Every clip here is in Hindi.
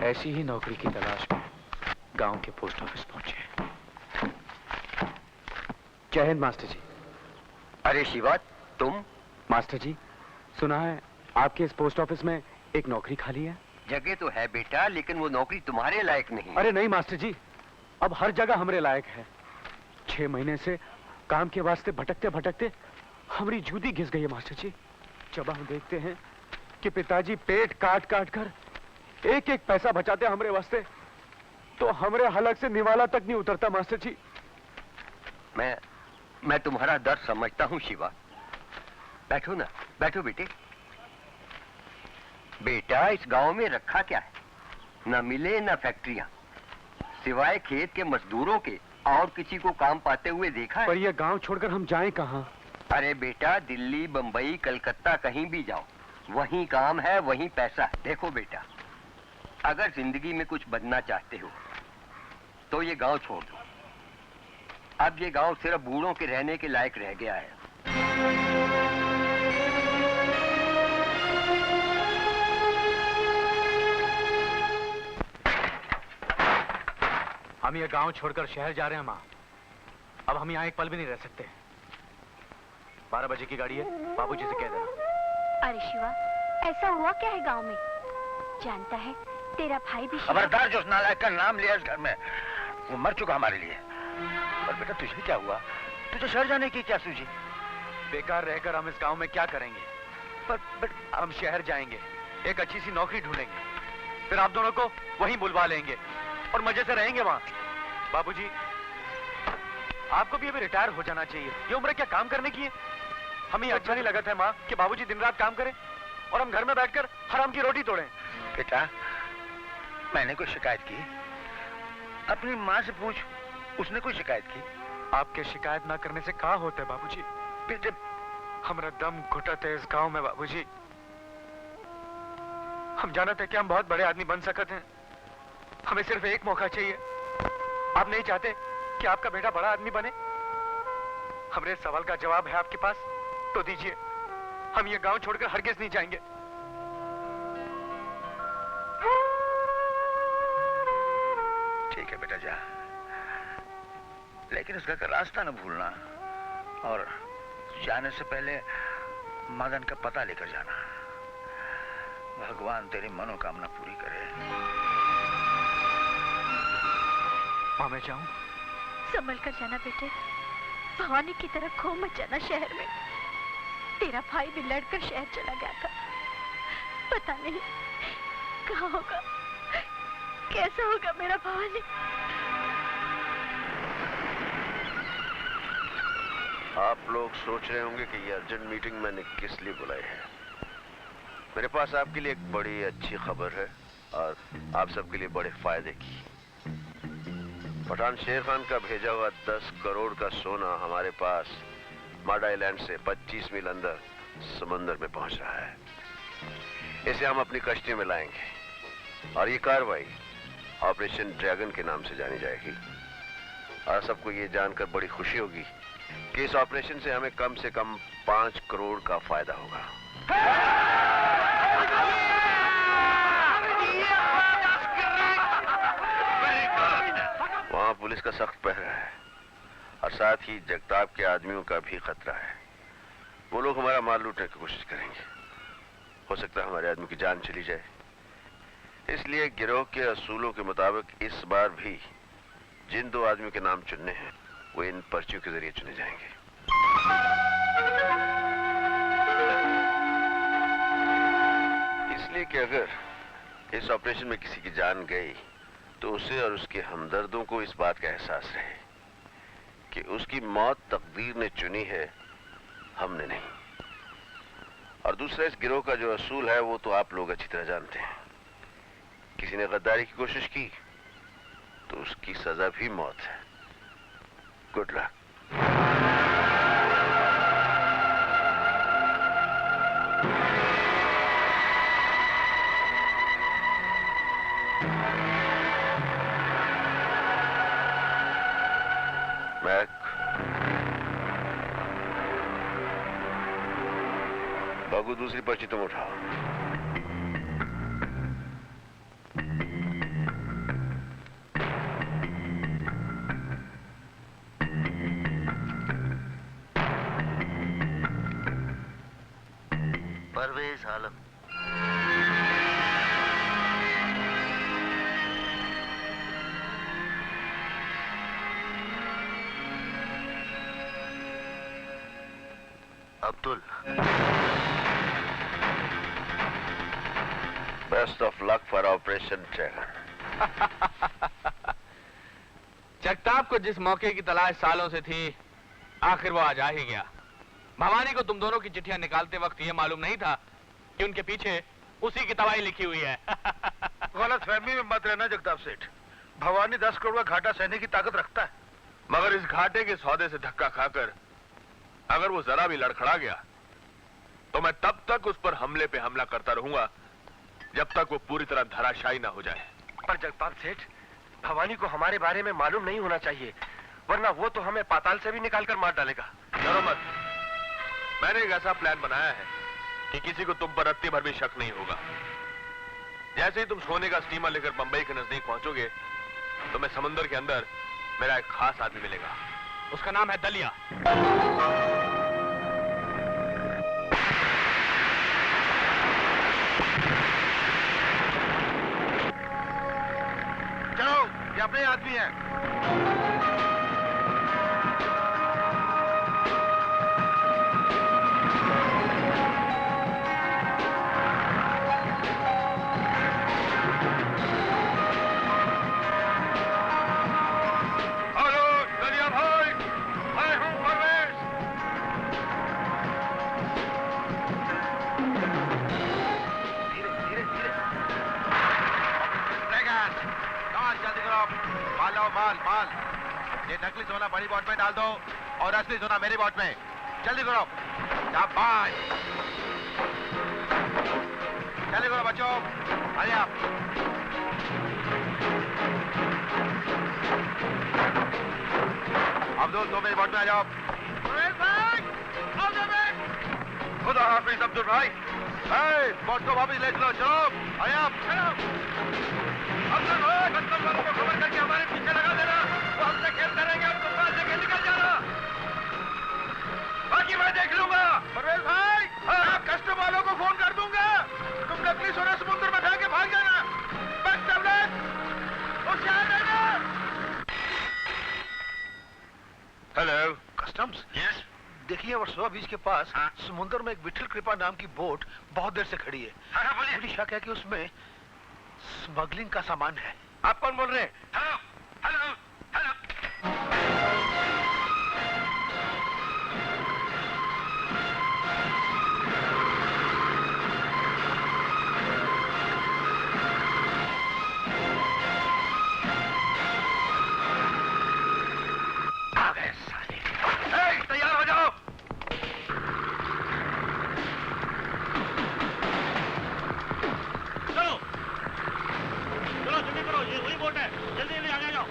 ऐसी ही नौकरी की तलाश में गांव के पोस्ट ऑफिस पहुंचे। जय हिंद मास्टर जी। अरे शिवा, तुम? मास्टर जी, सुना है आपके इस पोस्ट ऑफिस में एक नौकरी खाली है। जगह तो है बेटा, लेकिन वो नौकरी तुम्हारे लायक नहीं। अरे नहीं मास्टर जी, अब हर जगह हमरे लायक है। 6 महीने से काम के वास्ते भटकते भटकते हमारी जूदी घिस गई है मास्टर जी। जब हम देखते हैं कि पिताजी पेट काट काट कर एक एक पैसा बचाते हमरे वास्ते, तो हमरे हलक से निवाला तक नहीं उतरता मास्टर जी। मैं तुम्हारा दर्द समझता हूँ शिवा। बैठो ना, बैठो बेटे। बेटा, इस गांव में रखा क्या है? न मिले न फैक्ट्रियां, सिवाय खेत के मजदूरों के और किसी को काम पाते हुए देखा है? पर यह गांव छोड़कर हम जाएं कहां? अरे बेटा, दिल्ली, बंबई, कलकत्ता कहीं भी जाओ, वहीं काम है, वहीं पैसा है। देखो बेटा, अगर जिंदगी में कुछ बनना चाहते हो तो ये गांव छोड़ दो। अब ये गांव सिर्फ बूढ़ों के रहने के लायक रह गया है। हम ये गांव छोड़कर शहर जा रहे हैं माँ। अब हम यहाँ एक पल भी नहीं रह सकते। 12 बजे की गाड़ी है, बाबूजी से कह देना। अरे शिवा, ऐसा हुआ क्या है गांव में? जानता है तेरा भाई भी। खबरदार, जो उस नालायक का नाम लिया इस घर में, वो मर चुका हमारे लिए। और बेटा, तुझे क्या हुआ? तुझे शहर जाने की क्या सूझी? बेकार रहकर हम इस गांव में क्या करेंगे? पर हम शहर जाएंगे, एक अच्छी सी नौकरी ढूंढेंगे, फिर आप दोनों को वहीं बुलवा लेंगे और मजे से रहेंगे वहां। बाबूजी, आपको भी अभी रिटायर हो जाना चाहिए। ये उम्र क्या काम करने की है? हमें अच्छा नहीं लगा था माँ कि बाबूजी दिन रात काम करें और हम घर में बैठकर हराम की रोटी तोड़ें। बेटा, मैंने कोई शिकायत की? अपनी माँ से पूछ, उसने कोई शिकायत की? आपके शिकायत ना करने से कहा होता है बाबूजी। बेटे, हमारा दम घुटत है इस गांव में बाबूजी। हम जानते हैं कि हम बहुत बड़े आदमी बन सकते हैं, हमें सिर्फ एक मौका चाहिए। आप नहीं चाहते कि आपका बेटा बड़ा आदमी बने? हमारे सवाल का जवाब है आपके पास तो दीजिए। हम ये गांव छोड़कर हरगिज नहीं जाएंगे। ठीक है बेटा, जा, लेकिन उसका रास्ता न भूलना, और जाने से पहले मदन का पता लेकर जाना। भगवान तेरी मनोकामना पूरी करे। माँ, मैं जाऊं? संभल कर जाना बेटे, भवानी की तरह खो मत जाना शहर में। तेरा भाई भी लड़कर शहर चला गया था, पता नहीं कहाँ होगा, कैसा होगा मेरा भवानी। आप लोग सोच रहे होंगे कि ये अर्जेंट मीटिंग मैंने किस लिए बुलाई है। मेरे पास आपके लिए एक बड़ी अच्छी खबर है, और आप सबके लिए बड़े फायदे की। पठान शेर खान का भेजा हुआ 10 करोड़ का सोना हमारे पास माड आइलैंड से 25 मील अंदर समंदर में पहुंच रहा है। इसे हम अपनी कश्ती में लाएंगे, और ये कार्रवाई ऑपरेशन ड्रैगन के नाम से जानी जाएगी। और सबको ये जानकर बड़ी खुशी होगी कि इस ऑपरेशन से हमें कम से कम 5 करोड़ का फायदा होगा। वहां पुलिस का सख्त पहरा है, और साथ ही जगताप के आदमियों का भी खतरा है। वो लोग हमारा माल लूटने की कोशिश करेंगे। हो सकता है हमारे आदमी की जान चली जाए। इसलिए गिरोह के असूलों के मुताबिक इस बार भी जिन 2 आदमियों के नाम चुनने हैं वो इन पर्चियों के जरिए चुने जाएंगे। इसलिए कि अगर इस ऑपरेशन में किसी की जान गई तो उसे और उसके हमदर्दों को इस बात का एहसास रहे कि उसकी मौत तकदीर ने चुनी है, हमने नहीं। और दूसरा, इस गिरोह का जो असूल है वो तो आप लोग अच्छी तरह जानते हैं। किसी ने गद्दारी की कोशिश की तो उसकी सजा भी मौत है। Good luck. बाबू, दूसरी पर्ची तुम उठाओ। Parvez Alam. Abdul. Best of luck for operation dragon. Jagtap को जिस मौके की तलाश सालों से थी, आखिर वो आज आ ही गया। भवानी को तुम दोनों की चिट्ठियां निकालते वक्त ये मालूम नहीं था कि उनके पीछे उसी की तबाही लिखी हुई है। गलत फहमी में मत रहना जगताप सेठ। भवानी 10 करोड़ का घाटा सहने की ताकत रखता है। मगर इस घाटे के सौदे से धक्का खाकर अगर वो जरा भी लड़खड़ा गया तो मैं तब तक उस पर हमले पे हमला करता रहूंगा जब तक वो पूरी तरह धराशायी ना हो जाए। पर जगताप सेठ, भवानी को हमारे बारे में मालूम नहीं होना चाहिए, वरना वो तो हमें पाताल से भी निकाल कर मार डालेगा। डरो मत, मैंने एक ऐसा प्लान बनाया है कि किसी को तुम पर रत्ती भर भी शक नहीं होगा। जैसे ही तुम सोने का स्टीमर लेकर बंबई के नजदीक पहुंचोगे तो मैं समुद्र के अंदर मेरा एक खास आदमी मिलेगा। उसका नाम है दलिया। चलो, ये अपने आदमी हैं। माल ये नकली सोना बड़ी बोट में डाल दो और असली सोना मेरी बोट में। जल्दी करो, शाबाश। जल्दी करो बच्चों, अरे आप अब्दुल, तुम मेरी बोट में आ जाओ। खुदा हाफिज अब्दुल भाई। बोट को वापस ले चलो। चलो, अरे आप चलो। अब्दुल भाई, कस्टम वालों को खबर करके हमारे पीछे लगा देना। वो हमसे खेलते रहेंगे, हमको पास से निकल जाना। बाकी मैं देख लूंगा। परवेज भाई, हाँ, कस्टम वालों को फोन कर दूंगा। तुम नकली सोना समुद्र में फेंक के भाग जाना। बस टैबलेट, होशियार रहना। हेलो। कस्टम्स? यस। देखिए, वर्सोवा बीच के पास समुद्र में एक विठल कृपा नाम की बोट बहुत देर से खड़ी है। हाँ, बोलिए। मुझे शक है कि उसमें स्मगलिंग का सामान है। आप कौन बोल रहे हैं? Hello, hello, hello. आ गए साले। तैयार हो जाओ। जल्दी करो, ये वही बोट है। जल्दी जल्दी आगे जाओ।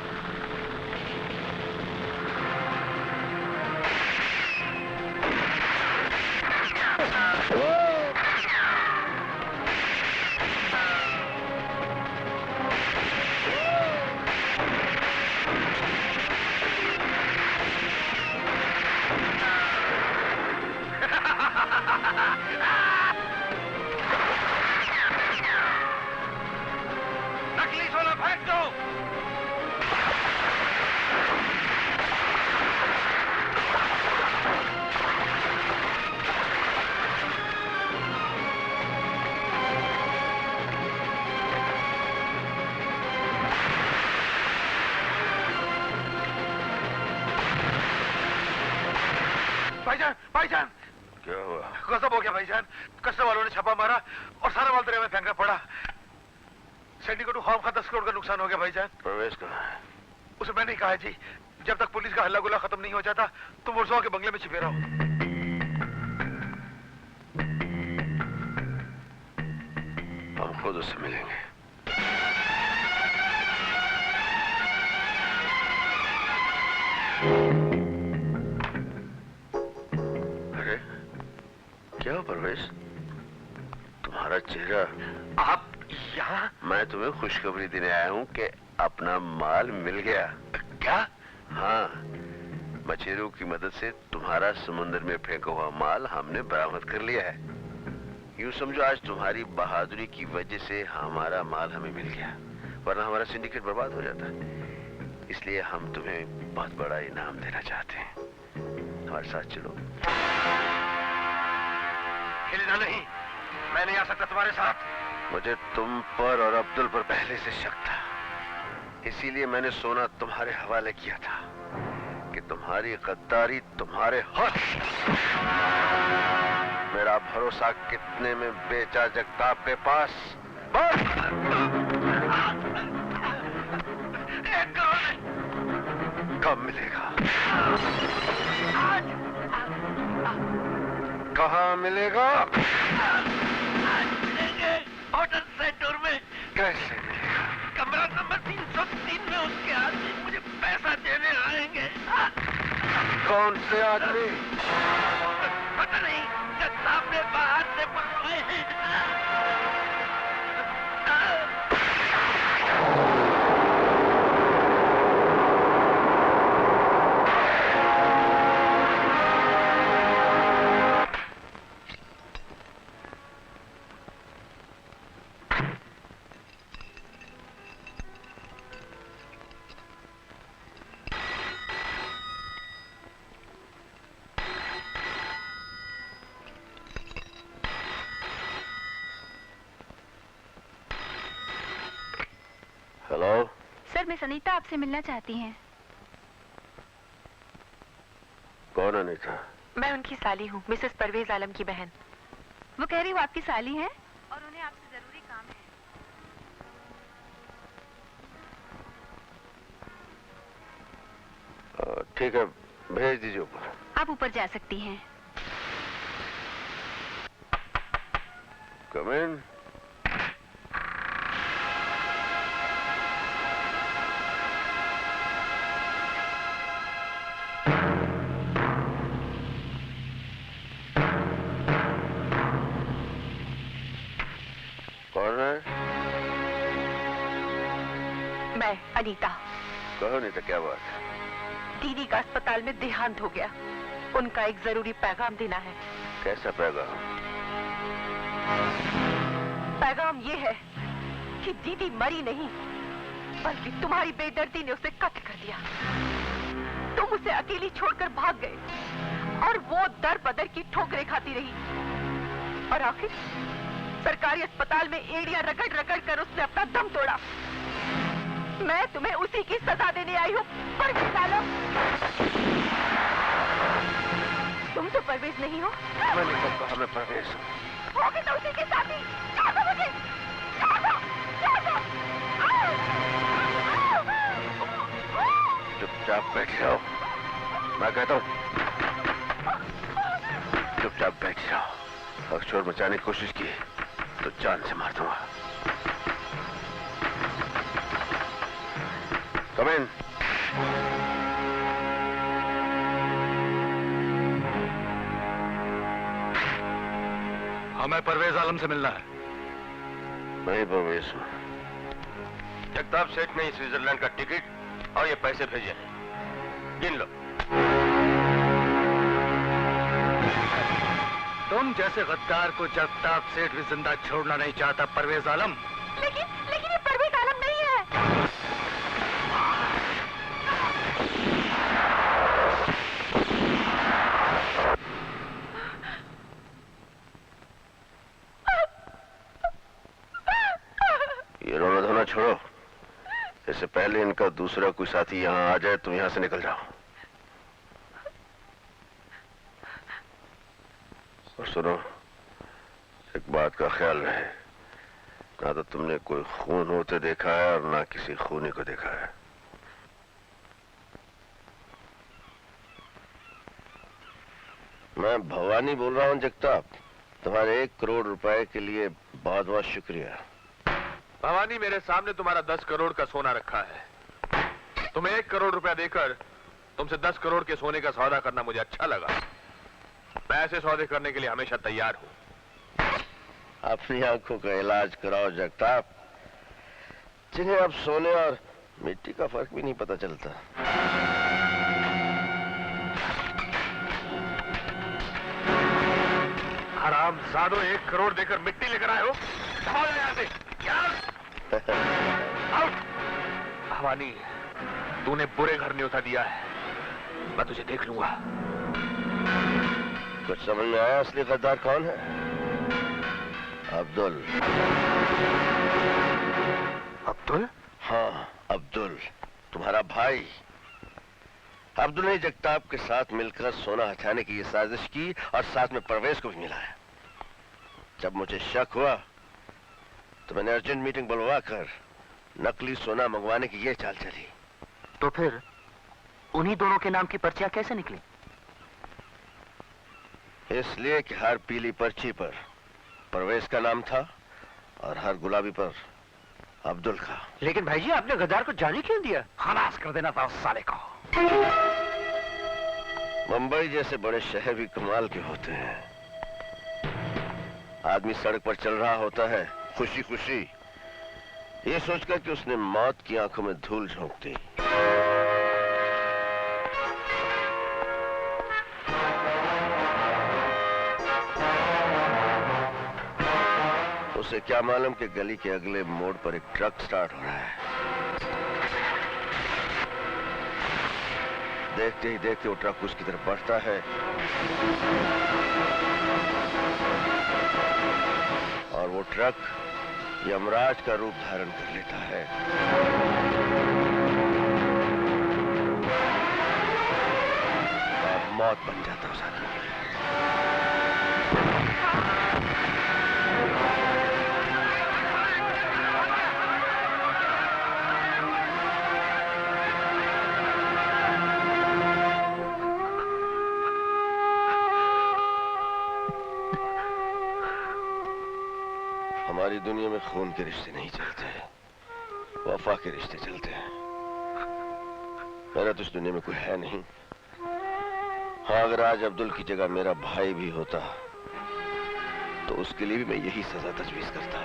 नकली सोना फेंक दो। भाईजान, भाईजान, क्या हुआ? गजब हो गया भाईजान। कस्टम वालों ने छापा मारा और सारा माल दरिया में फेंका पड़ा। सैनिकों को खौफ का 10 करोड़ का नुकसान हो गया भाईजान। परवेज कहाँ है? उसे मैंने कहा है जी, जब तक पुलिस का हल्ला गुल्ला खत्म नहीं हो जाता तुम वर्सोवा के बंगले में छिपे रहो। हम खुद उससे मिलेंगे। अरे क्या हो परवेज, तुम्हारा चेहरा? आप यहाँ? मैं तुम्हें खुशखबरी देने आया हूँ कि अपना माल मिल गया। क्या? हाँ, मछेरों की मदद से तुम्हारा समुद्र में फेंका हुआ माल हमने बरामद कर लिया है। यूं समझो आज तुम्हारी बहादुरी की वजह से हमारा माल हमें मिल गया, वरना हमारा सिंडिकेट बर्बाद हो जाता। इसलिए हम तुम्हें बहुत बड़ा इनाम देना चाहते हैं। हमारे साथ चलो। हिलना नहीं, मैं नहीं आ सकता तुम्हारे साथ। मुझे तुम पर और अब्दुल पर पहले से शक था, इसीलिए मैंने सोना तुम्हारे हवाले किया था कि तुम्हारी गद्दारी तुम्हारे हाथ। मेरा भरोसा कितने में बेचा जगताप के पास? कब मिलेगा? कहाँ मिलेगा? होटल सेंटर में। कैसे मिलेगा? कमरा नंबर 303 में उसके आदमी मुझे पैसा देने आएंगे। कौन से आदमी? पता नहीं, जगताप ने बाहर से बुलवाए हैं। हेलो सर, मिस अनीता आपसे मिलना चाहती हैं। कौन अनीता? मैं उनकी साली हूँ, मिसेस परवेज आलम की बहन। वो कह रही वो आपकी साली हैं और उन्हें आपसे जरूरी काम है। ठीक है, भेज दीजिए ऊपर। आप ऊपर जा सकती हैं। कम इन। कौन है? मैं अनीता। कहो नहीं तो क्या बात है? दीदी का अस्पताल में देहांत हो गया, उनका एक जरूरी पैगाम देना है। कैसा पैगाम? पैगाम ये है कि दीदी मरी नहीं, बल्कि तुम्हारी बेदर्दी ने उसे कत्ल कर दिया। तुम उसे अकेली छोड़कर भाग गए और वो दर बदर की ठोकरें खाती रही और आखिर सरकारी अस्पताल में एड़ियां रगड़ रगड़ कर उसने अपना दम तोड़ा। मैं तुम्हें उसी की सजा देने आई हूँ, परवेज आलम। तुम तो परवेज नहीं हो। मैं नहीं कहता हमें परवेज हूँ। होगी तो उसी के साथ ही। छोड़ दो मुझे, छोड़ दो, छोड़ दो। चुपचाप बैठ जाओ, मैं कहता हूँ चुपचाप बैठ जाओ। अगर शोर मचाने की कोशिश की तो जान से मार दूंगा। Come in. हमें परवेज आलम से मिलना है। मैं परवेज हूँ। जगताप सेठ ने स्विट्जरलैंड का टिकट और ये पैसे भेजे हैं, गिन लो। तुम जैसे गद्दार को जगताप सेठ भी जिंदा छोड़ना नहीं चाहता परवेज आलम। लेकिन ये परवेज आलम नहीं है। ये रोना धोना छोड़ो, इससे पहले इनका दूसरा कोई साथी यहाँ आ जाए तुम यहाँ से निकल जाओ। और सुनो, एक बात का ख्याल रहे, ना तो तुमने कोई खून होते देखा है और ना किसी खूनी को देखा है। मैं भवानी बोल रहा हूँ जगताप। तुम्हारे 1 करोड़ रुपए के लिए बहुत बहुत शुक्रिया। भवानी, मेरे सामने तुम्हारा 10 करोड़ का सोना रखा है। तुम्हें 1 करोड़ रुपया देकर तुमसे 10 करोड़ के सोने का सौदा करना मुझे अच्छा लगा। मैं ऐसे सौदे करने के लिए हमेशा तैयार हूँ। अपनी आंखों का इलाज कराओ जगताप, जिन्हें अब सोने और मिट्टी का फर्क भी नहीं पता चलता। हरामजादों, 1 करोड़ देकर मिट्टी लेकर आए हो। भाग यहाँ से। आउट। भवानी, तूने बुरे घर न्योता दिया है, मैं तुझे देख लूंगा। कुछ समझ में आया असली गद्दार कौन है? अब्दुल। अब्दुल? हाँ, अब्दुल, तुम्हारा भाई। अब्दुल ने जगताप के साथ मिलकर सोना हथियाने की ये साजिश की और साथ में परवेज को भी मिलाया। जब मुझे शक हुआ तो मैंने अर्जेंट मीटिंग बुलवाकर नकली सोना मंगवाने की ये चाल चली। तो फिर उन्हीं दोनों के नाम की पर्चियां कैसे निकली? इसलिए कि हर पीली पर्ची पर परवेज का नाम था और हर गुलाबी पर अब्दुल का। लेकिन भाई जी, आपने गद्दार को जाने क्यों दिया? खलास कर देना था उस साले को। मुंबई जैसे बड़े शहर भी कमाल के होते हैं। आदमी सड़क पर चल रहा होता है खुशी खुशी, ये सोचकर कि उसने मौत की आंखों में धूल झोंक दी। उसे क्या मालूम कि गली के अगले मोड़ पर एक ट्रक स्टार्ट हो रहा है। देखते ही देखते वो ट्रक उसकी तरफ बढ़ता है और वो ट्रक यमराज का रूप धारण कर लेता है। और मौत बन जाता है उस आदमी के लिए। हमारी दुनिया में खून के रिश्ते नहीं चलते, वफा के रिश्ते चलते हैं। मेरा तो इस दुनिया में कोई है नहीं। हाँ, अगर आज अब्दुल की जगह मेरा भाई भी होता तो उसके लिए भी मैं यही सजा तजवीज करता।